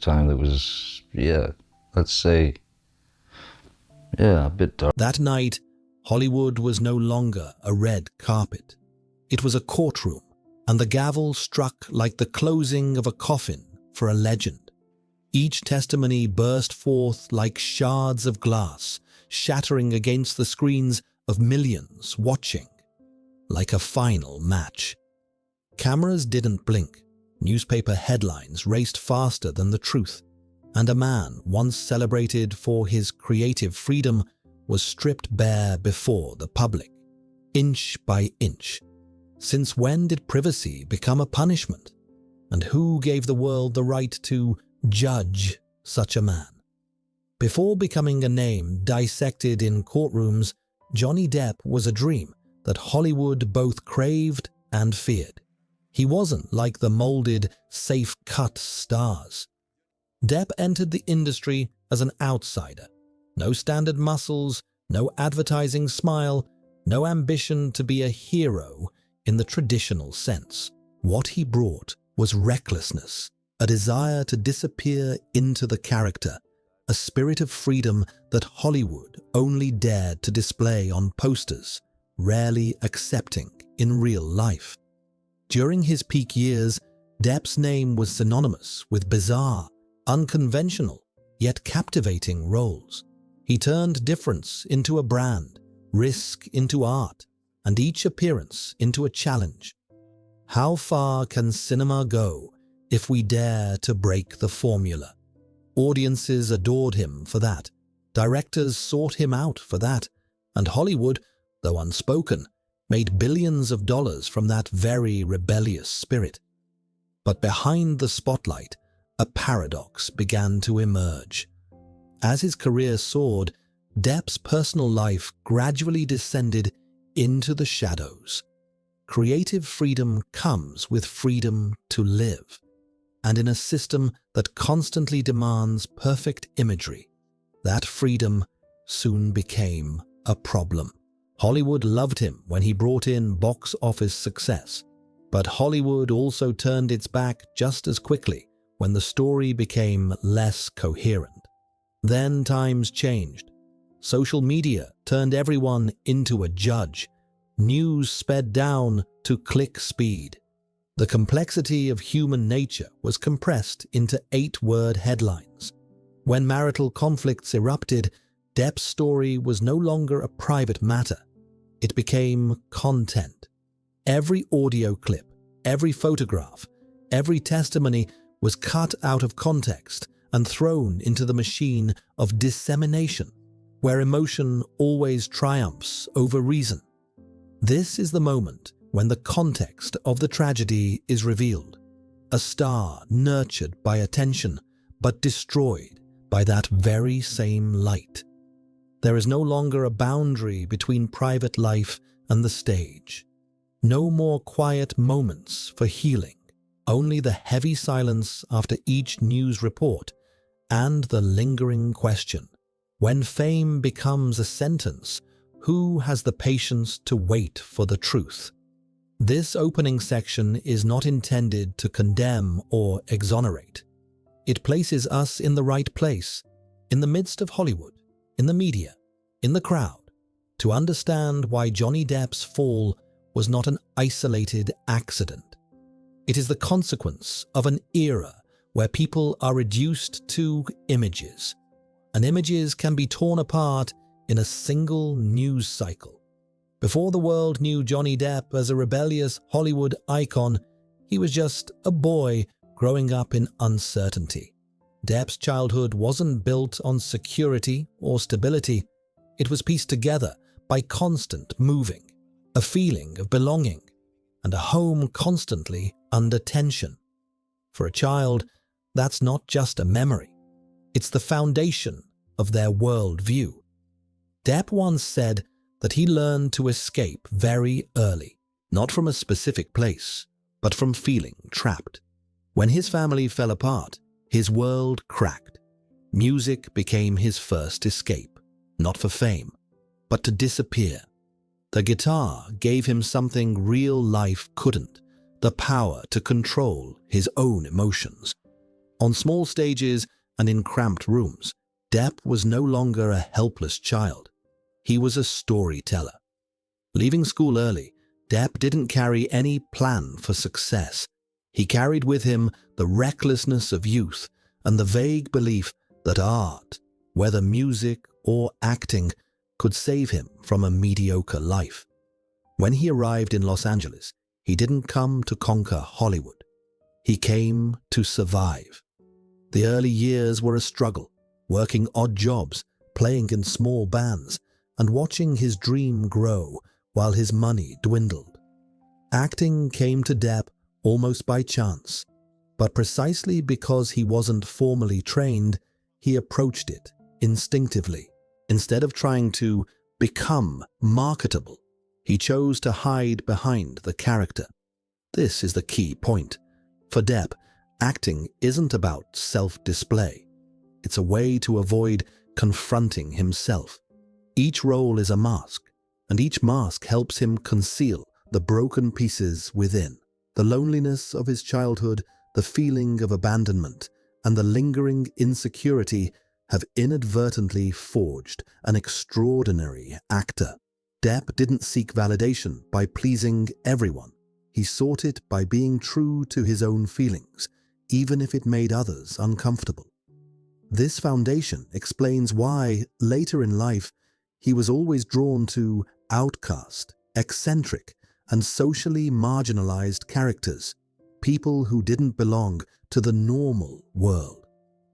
time that was, let's say, a bit dark. That night, Hollywood was no longer a red carpet. It was a courtroom, and the gavel struck like the closing of a coffin for a legend. Each testimony burst forth like shards of glass, shattering against the screens of millions watching, like a final match. Cameras didn't blink, newspaper headlines raced faster than the truth, and a man once celebrated for his creative freedom was stripped bare before the public, inch by inch. Since when did privacy become a punishment? And who gave the world the right to judge such a man? Before becoming a name dissected in courtrooms, Johnny Depp was a dream that Hollywood both craved and feared. He wasn't like the molded, safe-cut stars. Depp entered the industry as an outsider. No standard muscles, no advertising smile, no ambition to be a hero in the traditional sense. What he brought was recklessness, a desire to disappear into the character, a spirit of freedom that Hollywood only dared to display on posters, rarely accepting in real life. During his peak years, Depp's name was synonymous with bizarre, unconventional, yet captivating roles. He turned difference into a brand, risk into art, and each appearance into a challenge. How far can cinema go if we dare to break the formula? Audiences adored him for that. Directors sought him out for that. And Hollywood, though unspoken, made billions of dollars from that very rebellious spirit. But behind the spotlight, a paradox began to emerge. As his career soared, Depp's personal life gradually descended into the shadows. Creative freedom comes with freedom to live. And in a system that constantly demands perfect imagery, that freedom soon became a problem. Hollywood loved him when he brought in box office success, but Hollywood also turned its back just as quickly when the story became less coherent. Then times changed. Social media turned everyone into a judge. News sped down to click speed. The complexity of human nature was compressed into 8-word headlines. When marital conflicts erupted, Depp's story was no longer a private matter. It became content. Every audio clip, every photograph, every testimony was cut out of context and thrown into the machine of dissemination, where emotion always triumphs over reason. This is the moment when the context of the tragedy is revealed. A star nurtured by attention, but destroyed by that very same light. There is no longer a boundary between private life and the stage. No more quiet moments for healing, only the heavy silence after each news report and the lingering question: when fame becomes a sentence, who has the patience to wait for the truth? This opening section is not intended to condemn or exonerate. It places us in the right place, in the midst of Hollywood, in the media, in the crowd, to understand why Johnny Depp's fall was not an isolated accident. It is the consequence of an era where people are reduced to images, and images can be torn apart in a single news cycle. Before the world knew Johnny Depp as a rebellious Hollywood icon, he was just a boy growing up in uncertainty. Depp's childhood wasn't built on security or stability. It was pieced together by constant moving, a feeling of belonging, and a home constantly under tension. For a child, that's not just a memory. It's the foundation of their worldview. Depp once said that he learned to escape very early, not from a specific place, but from feeling trapped. When his family fell apart, his world cracked. Music became his first escape, not for fame, but to disappear. The guitar gave him something real life couldn't, the power to control his own emotions. On small stages and in cramped rooms, Depp was no longer a helpless child. He was a storyteller. Leaving school early, Depp didn't carry any plan for success. He carried with him the recklessness of youth and the vague belief that art, whether music or acting, could save him from a mediocre life. When he arrived in Los Angeles, he didn't come to conquer Hollywood. He came to survive. The early years were a struggle, working odd jobs, playing in small bands, and watching his dream grow while his money dwindled. Acting came to Depp almost by chance, but precisely because he wasn't formally trained, he approached it instinctively. Instead of trying to become marketable, he chose to hide behind the character. This is the key point. For Depp, acting isn't about self-display. It's a way to avoid confronting himself. Each role is a mask, and each mask helps him conceal the broken pieces within. The loneliness of his childhood, the feeling of abandonment, and the lingering insecurity have inadvertently forged an extraordinary actor. Depp didn't seek validation by pleasing everyone. He sought it by being true to his own feelings, even if it made others uncomfortable. This foundation explains why, later in life, he was always drawn to outcast, eccentric, and socially marginalized characters, people who didn't belong to the normal world.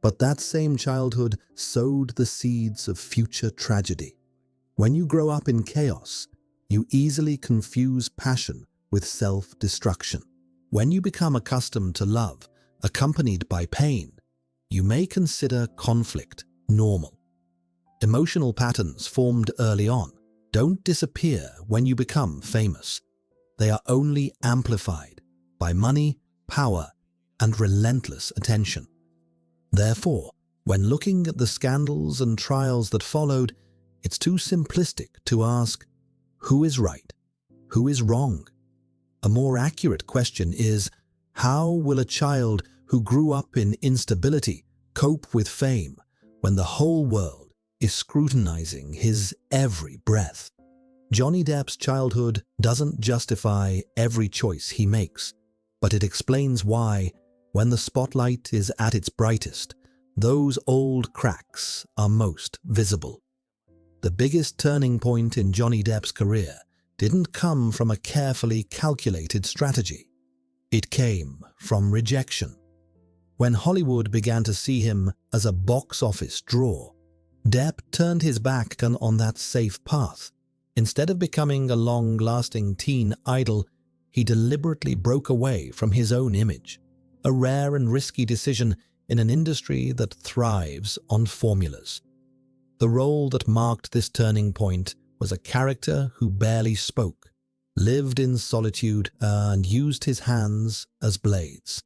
But that same childhood sowed the seeds of future tragedy. When you grow up in chaos, you easily confuse passion with self-destruction. When you become accustomed to love, accompanied by pain, you may consider conflict normal. Emotional patterns formed early on don't disappear when you become famous. They are only amplified by money, power, and relentless attention. Therefore, when looking at the scandals and trials that followed, it's too simplistic to ask, who is right? Who is wrong? A more accurate question is, how will a child who grew up in instability cope with fame when the whole world is scrutinizing his every breath? Johnny Depp's childhood doesn't justify every choice he makes, but it explains why, when the spotlight is at its brightest, those old cracks are most visible. The biggest turning point in Johnny Depp's career didn't come from a carefully calculated strategy. It came from rejection. When Hollywood began to see him as a box office draw, Depp turned his back on that safe path. Instead of becoming a long-lasting teen idol, he deliberately broke away from his own image, a rare and risky decision in an industry that thrives on formulas. The role that marked this turning point was a character who barely spoke, lived in solitude, and used his hands as blades.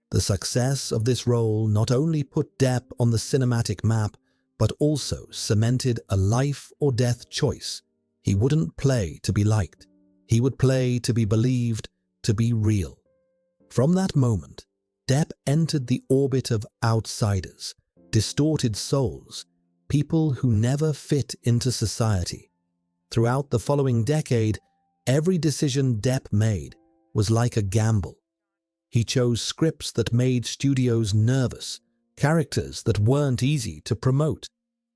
The success of this role not only put Depp on the cinematic map, but also cemented a life-or-death choice. He wouldn't play to be liked. He would play to be believed, to be real. From that moment, Depp entered the orbit of outsiders, distorted souls, people who never fit into society. Throughout the following decade, every decision Depp made was like a gamble. He chose scripts that made studios nervous, characters that weren't easy to promote,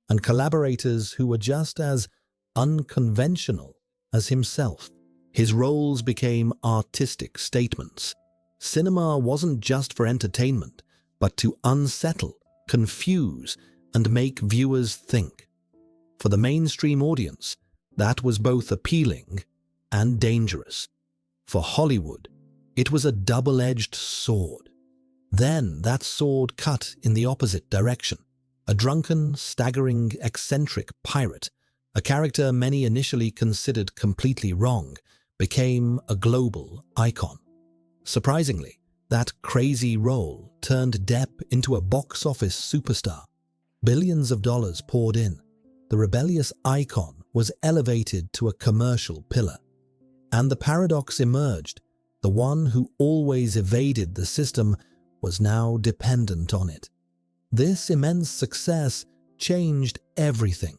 and collaborators who were just as unconventional as himself. His roles became artistic statements. Cinema wasn't just for entertainment, but to unsettle, confuse, and make viewers think. For the mainstream audience, that was both appealing and dangerous. For Hollywood, it was a double-edged sword. Then that sword cut in the opposite direction. A drunken, staggering, eccentric pirate, a character many initially considered completely wrong, became a global icon. Surprisingly, that crazy role turned Depp into a box office superstar. Billions of dollars poured in. The rebellious icon was elevated to a commercial pillar. And the paradox emerged. The one who always evaded the system was now dependent on it. This immense success changed everything.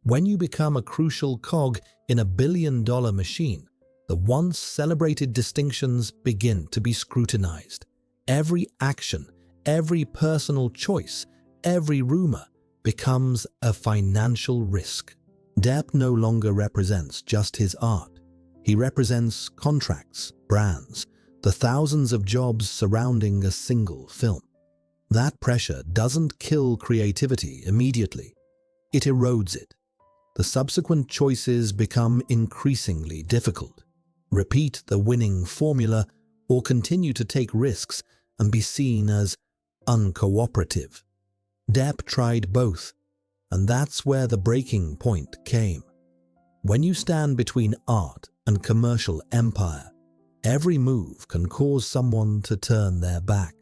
When you become a crucial cog in a billion-dollar machine, the once celebrated distinctions begin to be scrutinized. Every action, every personal choice, every rumor becomes a financial risk. Depp no longer represents just his art. He represents contracts, brands, the thousands of jobs surrounding a single film. That pressure doesn't kill creativity immediately. It erodes it. The subsequent choices become increasingly difficult. Repeat the winning formula or continue to take risks and be seen as uncooperative. Depp tried both, and that's where the breaking point came. When you stand between art and commercial empire, every move can cause someone to turn their back.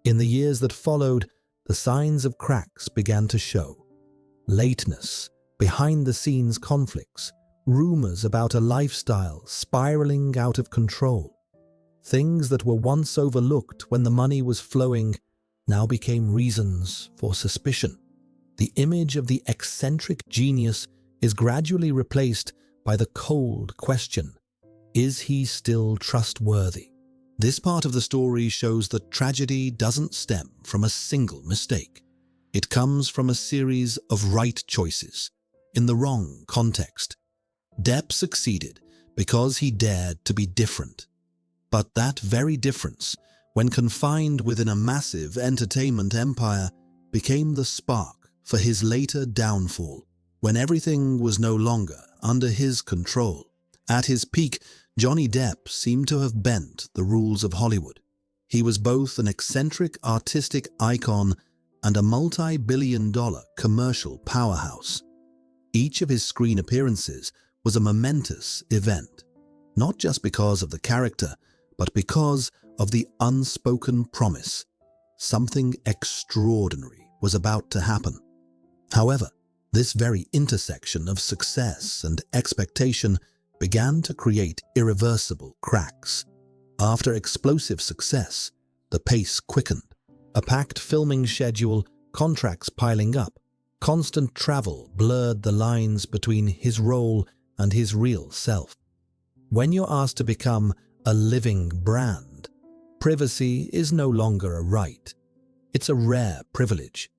In the years that followed, the signs of cracks began to show. Lateness, behind-the-scenes conflicts, rumors about a lifestyle spiraling out of control. Things that were once overlooked when the money was flowing now became reasons for suspicion. The image of the eccentric genius is gradually replaced by the cold question, is he still trustworthy? This part of the story shows that tragedy doesn't stem from a single mistake. It comes from a series of right choices, in the wrong context. Depp succeeded because he dared to be different. But that very difference, when confined within a massive entertainment empire, became the spark for his later downfall, when everything was no longer under his control. At his peak, Johnny Depp seemed to have bent the rules of Hollywood. He was both an eccentric artistic icon and a multi-billion-dollar commercial powerhouse. Each of his screen appearances was a momentous event, not just because of the character, but because of the unspoken promise. Something extraordinary was about to happen. However, this very intersection of success and expectation began to create irreversible cracks. After explosive success, the pace quickened. A packed filming schedule, contracts piling up, constant travel blurred the lines between his role and his real self. When you're asked to become a living brand, privacy is no longer a right. It's a rare privilege.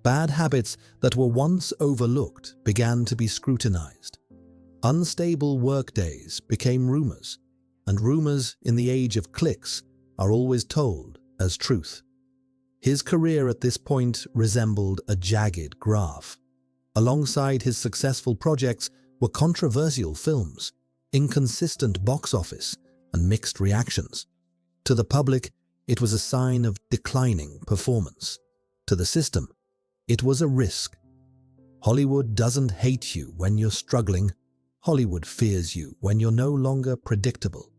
Bad habits that were once overlooked began to be scrutinized. Unstable workdays became rumors, and rumors in the age of clicks are always told as truth. His career at this point resembled a jagged graph. Alongside his successful projects were controversial films, inconsistent box office, and mixed reactions. To the public, it was a sign of declining performance. To the system, it was a risk. Hollywood doesn't hate you when you're struggling. Hollywood fears you when you're no longer predictable.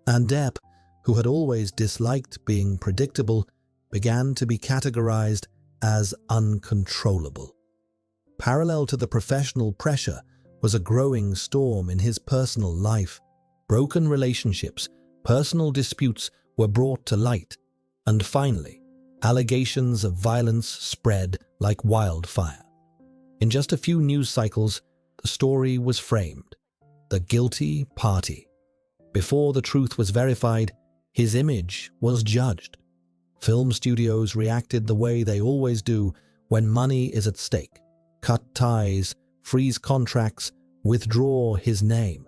And Depp, who had always disliked being predictable, began to be categorized as uncontrollable. Parallel to the professional pressure was a growing storm in his personal life. Broken relationships, personal disputes were brought to light, and finally, allegations of violence spread like wildfire. In just a few news cycles, the story was framed: the guilty party. Before the truth was verified, his image was judged. Film studios reacted the way they always do when money is at stake: cut ties, freeze contracts, withdraw his name.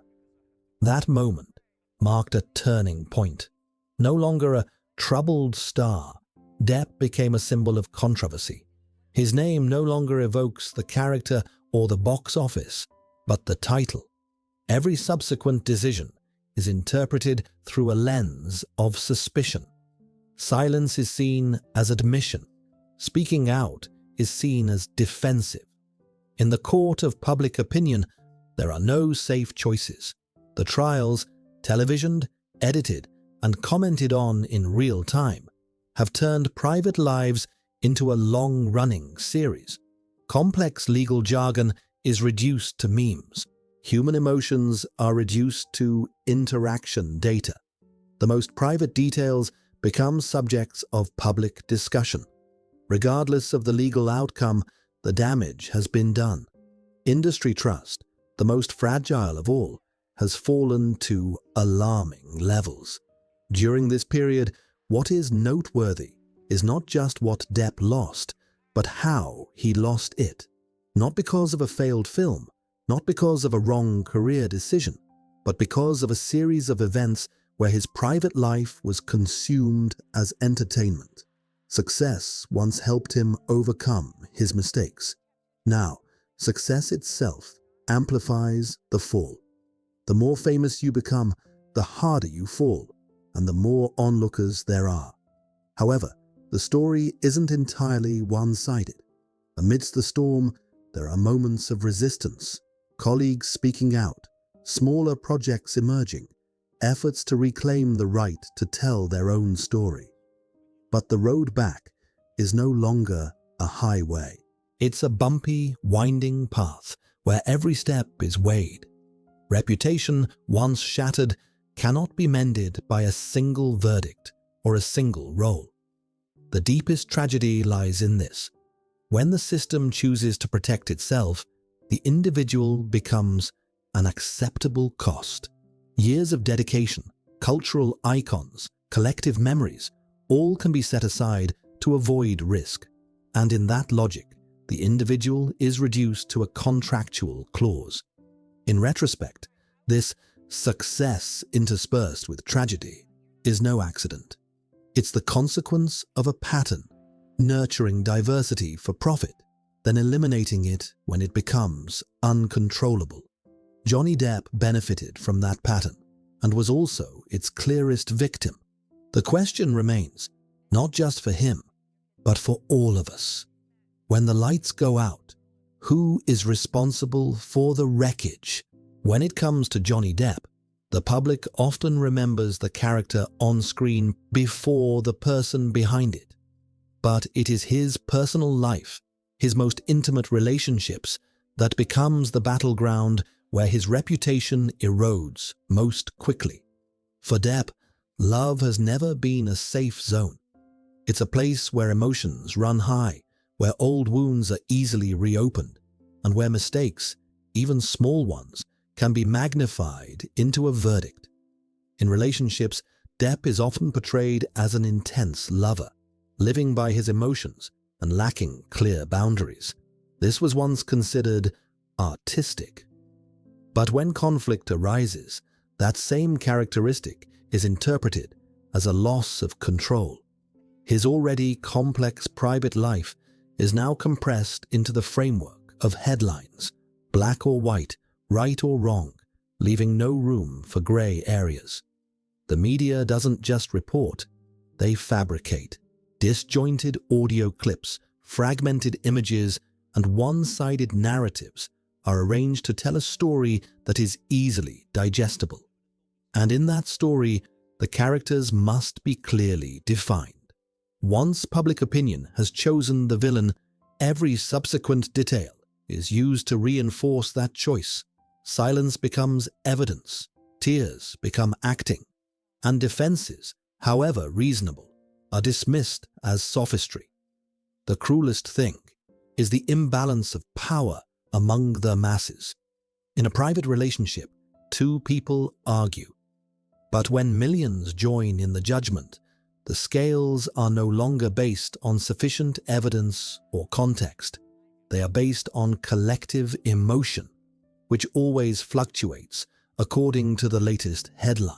That moment marked a turning point. No longer a troubled star, Depp became a symbol of controversy. His name no longer evokes the character or the box office, but the title. Every subsequent decision is interpreted through a lens of suspicion. Silence is seen as admission. Speaking out is seen as defensive. In the court of public opinion, there are no safe choices. The trials, televisioned, edited, and commented on in real time, have turned private lives into a long-running series. Complex legal jargon is reduced to memes. Human emotions are reduced to interaction data. The most private details become subjects of public discussion. Regardless of the legal outcome, the damage has been done. Industry trust, the most fragile of all, has fallen to alarming levels. During this period, what is noteworthy is not just what Depp lost, but how he lost it. Not because of a failed film, not because of a wrong career decision, but because of a series of events where his private life was consumed as entertainment. Success once helped him overcome his mistakes. Now, success itself amplifies the fall. The more famous you become, the harder you fall, and the more onlookers there are. However, the story isn't entirely one-sided. Amidst the storm, there are moments of resistance, colleagues speaking out, smaller projects emerging, efforts to reclaim the right to tell their own story. But the road back is no longer a highway. It's a bumpy, winding path where every step is weighed. Reputation, once shattered, cannot be mended by a single verdict or a single role. The deepest tragedy lies in this. When the system chooses to protect itself, the individual becomes an acceptable cost. Years of dedication, cultural icons, collective memories, all can be set aside to avoid risk. And in that logic, the individual is reduced to a contractual clause. In retrospect, this success interspersed with tragedy is no accident. It's the consequence of a pattern, nurturing diversity for profit, then eliminating it when it becomes uncontrollable. Johnny Depp benefited from that pattern and was also its clearest victim. The question remains, not just for him, but for all of us. When the lights go out, who is responsible for the wreckage? When it comes to Johnny Depp, the public often remembers the character on screen before the person behind it. But it is his personal life, his most intimate relationships, that becomes the battleground where his reputation erodes most quickly. For Depp, love has never been a safe zone. It's a place where emotions run high, where old wounds are easily reopened, and where mistakes, even small ones, can be magnified into a verdict. In relationships, Depp is often portrayed as an intense lover, living by his emotions and lacking clear boundaries. This was once considered artistic. But when conflict arises, that same characteristic is interpreted as a loss of control. His already complex private life is now compressed into the framework of headlines, black or white, right or wrong, leaving no room for gray areas. The media doesn't just report, they fabricate. Disjointed audio clips, fragmented images, and one-sided narratives are arranged to tell a story that is easily digestible. And in that story, the characters must be clearly defined. Once public opinion has chosen the villain, every subsequent detail is used to reinforce that choice. Silence becomes evidence, tears become acting, and defenses, however reasonable, are dismissed as sophistry. The cruelest thing is the imbalance of power among the masses. In a private relationship, two people argue. But when millions join in the judgment, the scales are no longer based on sufficient evidence or context. They are based on collective emotion, which always fluctuates according to the latest headline.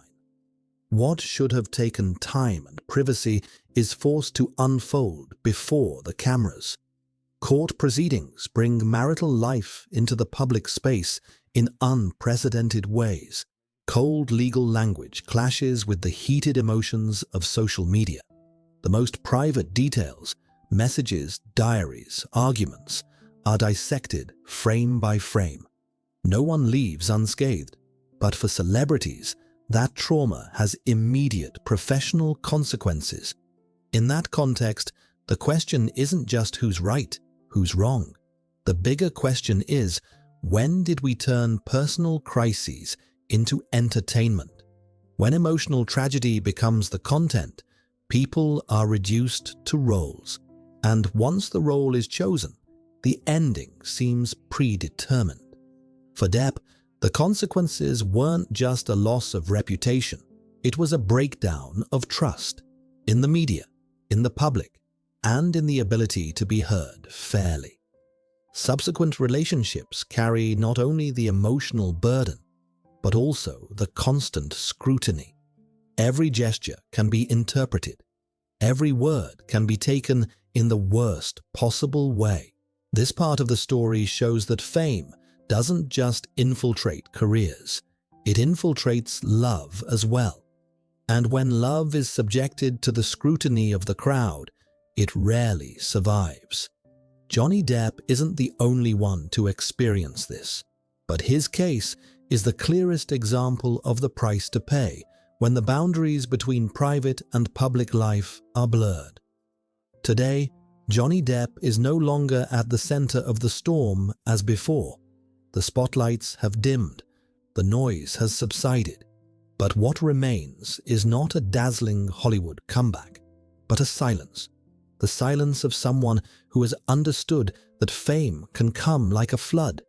What should have taken time and privacy is forced to unfold before the cameras. Court proceedings bring marital life into the public space in unprecedented ways. Cold legal language clashes with the heated emotions of social media. The most private details, messages, diaries, arguments, are dissected frame by frame. No one leaves unscathed, but for celebrities, that trauma has immediate professional consequences. In that context, the question isn't just who's right, who's wrong. The bigger question is, when did we turn personal crises into entertainment? When emotional tragedy becomes the content, People are reduced to roles, and once the role is chosen, the ending seems predetermined. For Depp, the consequences weren't just a loss of reputation, it was a breakdown of trust in the media, in the public, and in the ability to be heard fairly. Subsequent relationships carry not only the emotional burden, but also the constant scrutiny. Every gesture can be interpreted. Every word can be taken in the worst possible way. This part of the story shows that fame doesn't just infiltrate careers, it infiltrates love as well. And when love is subjected to the scrutiny of the crowd, it rarely survives. Johnny Depp isn't the only one to experience this, but his case is the clearest example of the price to pay when the boundaries between private and public life are blurred. Today, Johnny Depp is no longer at the center of the storm as before. The spotlights have dimmed, the noise has subsided, but what remains is not a dazzling Hollywood comeback, but a silence. The silence of someone who has understood that fame can come like a flood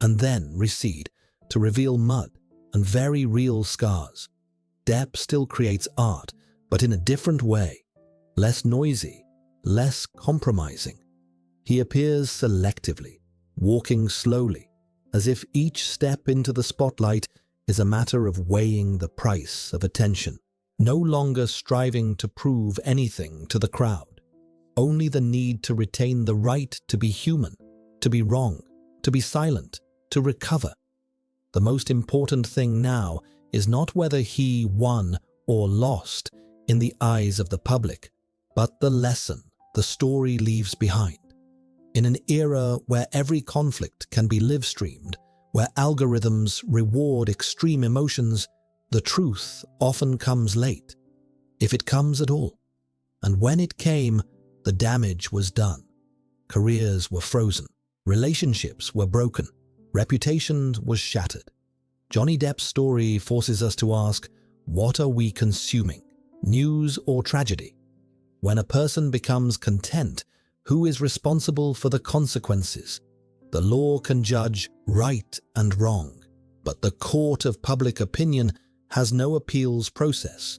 and then recede to reveal mud and very real scars. Depp still creates art, but in a different way, less noisy, less compromising. He appears selectively, walking slowly, as if each step into the spotlight is a matter of weighing the price of attention, no longer striving to prove anything to the crowd. Only the need to retain the right to be human, to be wrong, to be silent, to recover. The most important thing now is not whether he won or lost in the eyes of the public, but the lesson the story leaves behind. In an era where every conflict can be live-streamed, where algorithms reward extreme emotions, the truth often comes late, if it comes at all. And when it came, the damage was done. Careers were frozen, relationships were broken, reputation was shattered. Johnny Depp's story forces us to ask, what are we consuming, news or tragedy? When a person becomes content, who is responsible for the consequences? The law can judge right and wrong, but the court of public opinion has no appeals process.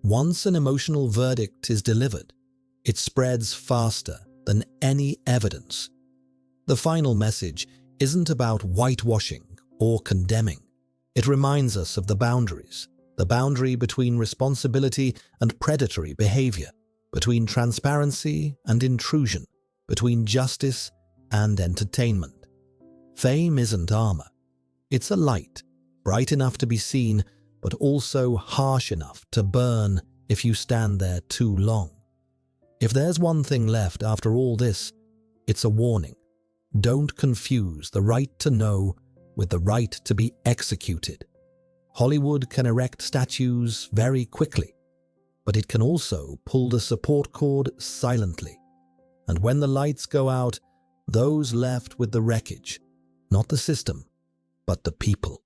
Once an emotional verdict is delivered, it spreads faster than any evidence. The final message isn't about whitewashing or condemning. It reminds us of the boundaries, the boundary between responsibility and predatory behavior, between transparency and intrusion, between justice and entertainment. Fame isn't armor. It's a light, bright enough to be seen, but also harsh enough to burn if you stand there too long. If there's one thing left after all this, it's a warning. Don't confuse the right to know with the right to be executed. Hollywood can erect statues very quickly, but it can also pull the support cord silently. And when the lights go out, those left with the wreckage, not the system, but the people.